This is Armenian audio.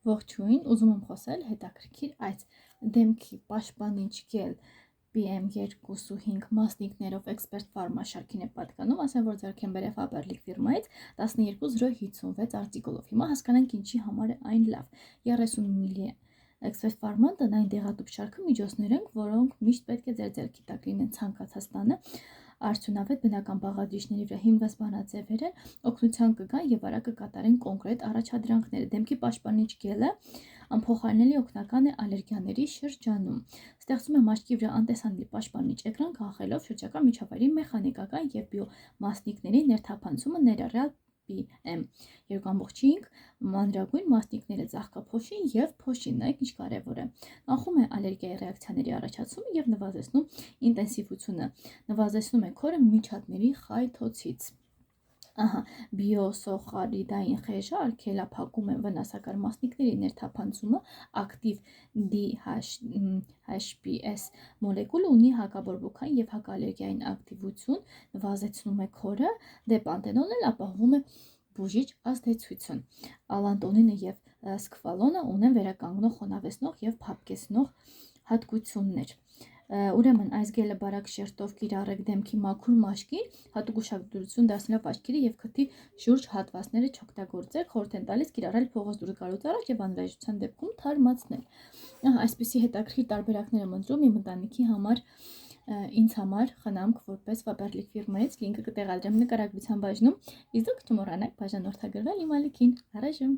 Ողջույն, ուզում եմ խոսել հետաքրքիր այս դեմքի պաշտպանիչ գել PM2.5 մասնիկներով էքսպերտ ֆարմա շարքին է պատկանում, ասեմ, որ ձեռք եմ բերել Faberlic ֆիրմայից 12056 արտիկոլով։ Հիմա հասկանանք ինչի համար է այն լավ։ 30 մլ էքսպերտ ֆարման տնային դեղատուփ շարքը միջոցներ են, որոնք միշտ պետք է ձեր ձեռքի տակ լինեն ցանկացած տանը արդյունավետ բնական բաղադրիչների վրա հիմնված բանաձևեր են, օգնության կգան եւ արագ կկատարեն կոնկրետ առաջադրանքները։ Դեմքի պաշտպանիչ գելը անփոխարինելի օգնական է ալերգիաների շրջանում։ Ստեղծում է մաշկի վրա անտեսանելի պաշտպանիչ էկրան, կանխելով շրջակա միջավայրի մեխանիկական եւ բիոմասնիկների ներթափանցումը, ներառյալ PM2.5 մանրագույն մասնիկները ծաղկափոշին եւ փոշին, նայեք ինչ կարեւոր է։ Կանխում է ալերգիայի ռեակցիաների առաջացումը եւ նվազեցնում ինտենսիվությունը, նվազեցնում է քորը միջատների խայթոցից։ Բիոսոխարիդային խեժը արգելափակում է վնասակար մասնիկների ներթափանցումը, ակտիվ DHPS մոլեկուլը ունի հակաբորբոքային եւ հակաալերգիային ակտիվություն, նվազեցնում է քորը, դեպանտենոլն էլ ապահովում է բուժիչ ազդեցություն։ Ալանտոնինը եւ սկվալոնը ունեն վերականգնող, խոնավեցնող եւ փափկեցնող հատկություններ։ Ուրեմն այս գելը բարակ շերտով կիրառեք դեմքի մաքուր մաշկին, հատուկ ուշադրություն դարձնելով աչքերի եւ քթի շուրջ հատվածները չօգտագործեք, խորհուրդ են տալիս կիրառել փողոց դուրս գալուց առաջ եւ անհրաժեշտության դեպքում թարմացնել։ Այսպիսի հետաքրքիր տարբերակներ եմ ընտրում իմ ընտանիքի համար, ինձ համար խնամք որպես Faberlic ֆիրմայից, լինքը կտեղադրեմ նկարագրության բաժնում, իսկ դուք չմոռանաք բաժանորդագրվել իմ ալիքին։ Առայժմ